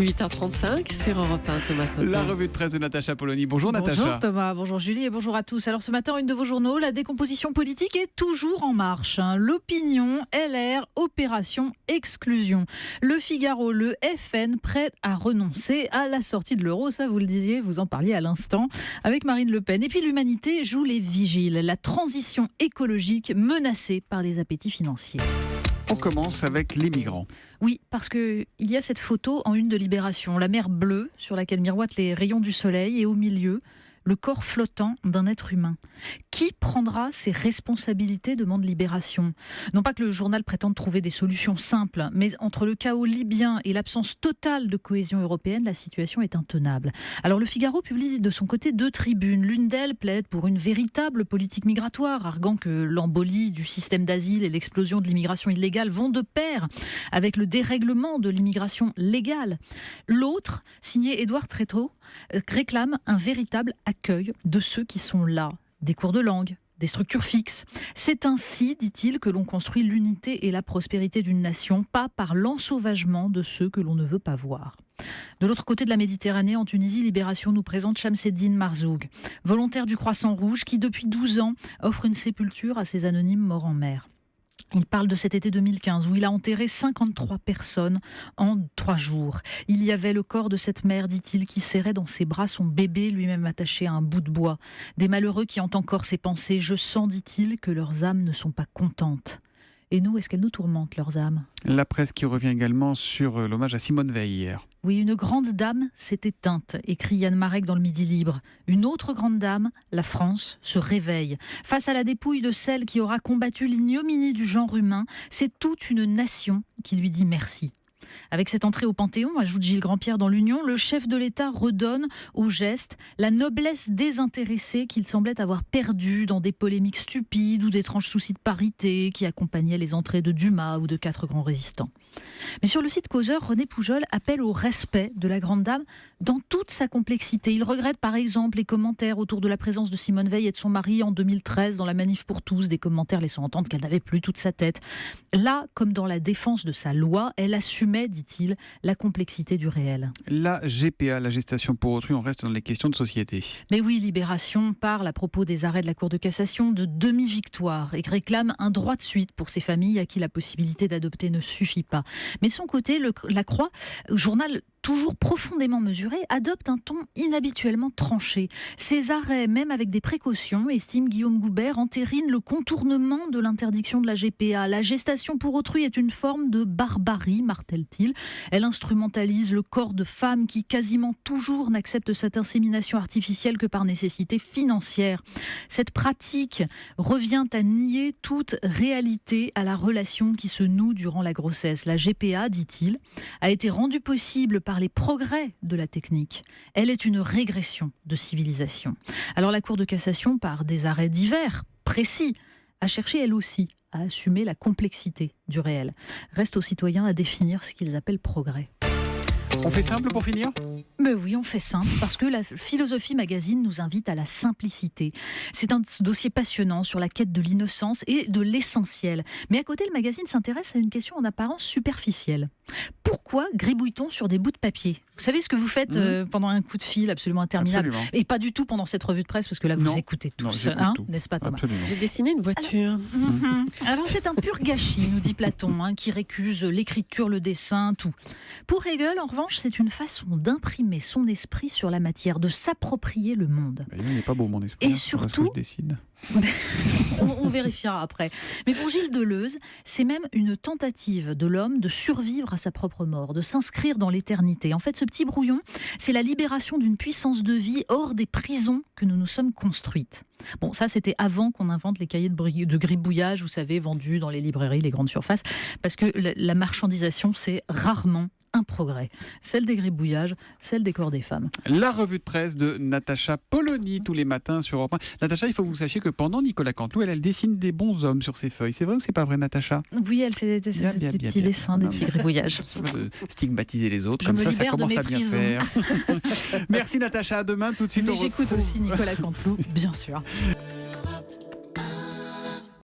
8h35 sur Europe 1, Thomas Sauton. La revue de presse de Natacha Polony. Bonjour Natacha. Bonjour Thomas, bonjour Julie et bonjour à tous. Alors ce matin, une de vos journaux, la décomposition politique est toujours en marche. L'Opinion, LR, Opération Exclusion. Le Figaro, le FN, prêt à renoncer à la sortie de l'euro. Ça, vous le disiez, vous en parliez à l'instant avec Marine Le Pen. Et puis l'Humanité joue les vigiles. La transition écologique menacée par les appétits financiers. On commence avec les migrants. Oui, parce qu'il y a cette photo en une de Libération, la mer bleue sur laquelle miroitent les rayons du soleil et au milieu, le corps flottant d'un être humain. Qui prendra ses responsabilités, demande Libération. Non pas que le journal prétende trouver des solutions simples, mais entre le chaos libyen et l'absence totale de cohésion européenne, la situation est intenable. Alors le Figaro publie de son côté 2 tribunes. L'une d'elles plaide pour une véritable politique migratoire, arguant que l'embolie du système d'asile et l'explosion de l'immigration illégale vont de pair avec le dérèglement de l'immigration légale. L'autre, signé Édouard Tréteau, réclame un véritable accueil de ceux qui sont là. Des cours de langue, des structures fixes. C'est ainsi, dit-il, que l'on construit l'unité et la prospérité d'une nation, pas par l'ensauvagement de ceux que l'on ne veut pas voir. De l'autre côté de la Méditerranée, en Tunisie, Libération nous présente Chamseddine Marzoug, volontaire du Croissant Rouge qui, depuis 12 ans, offre une sépulture à ses anonymes morts en mer. Il parle de cet été 2015 où il a enterré 53 personnes en 3 jours. Il y avait le corps de cette mère, dit-il, qui serrait dans ses bras son bébé, lui-même attaché à un bout de bois. Des malheureux qui ont encore ces pensées. Je sens, dit-il, que leurs âmes ne sont pas contentes. Et nous, est-ce qu'elles nous tourmentent, leurs âmes ? La presse qui revient également sur l'hommage à Simone Veil hier. Oui, une grande dame s'est éteinte, écrit Yann Marek dans le Midi Libre. Une autre grande dame, la France, se réveille. Face à la dépouille de celle qui aura combattu l'ignominie du genre humain, c'est toute une nation qui lui dit merci. Avec cette entrée au Panthéon, ajoute Gilles Grandpierre dans l'Union, le chef de l'État redonne au geste la noblesse désintéressée qu'il semblait avoir perdue dans des polémiques stupides ou d'étranges soucis de parité qui accompagnaient les entrées de Dumas ou de 4 grands résistants. Mais sur le site Causeur, René Poujol appelle au respect de la grande dame dans toute sa complexité. Il regrette par exemple les commentaires autour de la présence de Simone Veil et de son mari en 2013 dans la Manif pour tous, des commentaires laissant entendre qu'elle n'avait plus toute sa tête. Là, comme dans la défense de sa loi, elle assumait, dit-il, la complexité du réel. La GPA, la gestation pour autrui, on reste dans les questions de société. Mais oui, Libération parle à propos des arrêts de la Cour de cassation de demi-victoire et réclame un droit de suite pour ces familles à qui la possibilité d'adopter ne suffit pas. Mais de son côté, La Croix, journal toujours profondément mesuré, adopte un ton inhabituellement tranché. Ces arrêts, même avec des précautions, estime Guillaume Goubert, entérinent le contournement de l'interdiction de la GPA. La gestation pour autrui est une forme de barbarie, martèle-t-il. Elle instrumentalise le corps de femmes qui quasiment toujours n'acceptent cette insémination artificielle que par nécessité financière. Cette pratique revient à nier toute réalité à la relation qui se noue durant la grossesse. La GPA, dit-il, a été rendue possible par les progrès de la technique. Elle est une régression de civilisation. Alors la Cour de cassation, par des arrêts divers, précis, a cherché elle aussi à assumer la complexité du réel. Reste aux citoyens à définir ce qu'ils appellent progrès. On fait simple pour finir ? Mais oui, on fait simple, parce que la Philosophie Magazine nous invite à la simplicité. C'est un dossier passionnant sur la quête de l'innocence et de l'essentiel. Mais à côté, le magazine s'intéresse à une question en apparence superficielle. Pourquoi gribouille-t-on sur des bouts de papier ? Vous savez ce que vous faites pendant un coup de fil absolument interminable ? Absolument. Et pas du tout pendant cette revue de presse, parce que là, vous écoutez tous, tout. n'est-ce pas Thomas ? Absolument. J'ai dessiné une voiture. Alors c'est un pur gâchis, nous dit Platon, qui récuse l'écriture, le dessin, tout. Pour Hegel, en revanche, c'est une façon d'imprimer son esprit sur la matière, de s'approprier le monde. Il n'est pas beau mon esprit. Et surtout, je dessine. on vérifiera après. Mais pour Gilles Deleuze, c'est même une tentative de l'homme de survivre à sa propre mort, de s'inscrire dans l'éternité. En fait, ce petit brouillon, c'est la libération d'une puissance de vie hors des prisons que nous nous sommes construites. Bon, ça, c'était avant qu'on invente les cahiers de gribouillage, vous savez, vendus dans les librairies, les grandes surfaces, parce que la marchandisation, c'est rarement un progrès. Celle des gribouillages, celle des corps des femmes. La revue de presse de Natacha Polony tous les matins sur Europe 1. Natacha, il faut que vous sachiez que pendant Nicolas Canteloup, elle dessine des bons hommes sur ses feuilles. C'est vrai ou c'est pas vrai, Natacha ? Oui, elle fait des petits dessins, des petits gribouillages. De stigmatiser les autres, Je comme me ça libère de commence mes à bien prisons. faire. Merci Natacha, à demain tout de suite. Mais on j'écoute retrouve- aussi Nicolas Canteloup, bien sûr.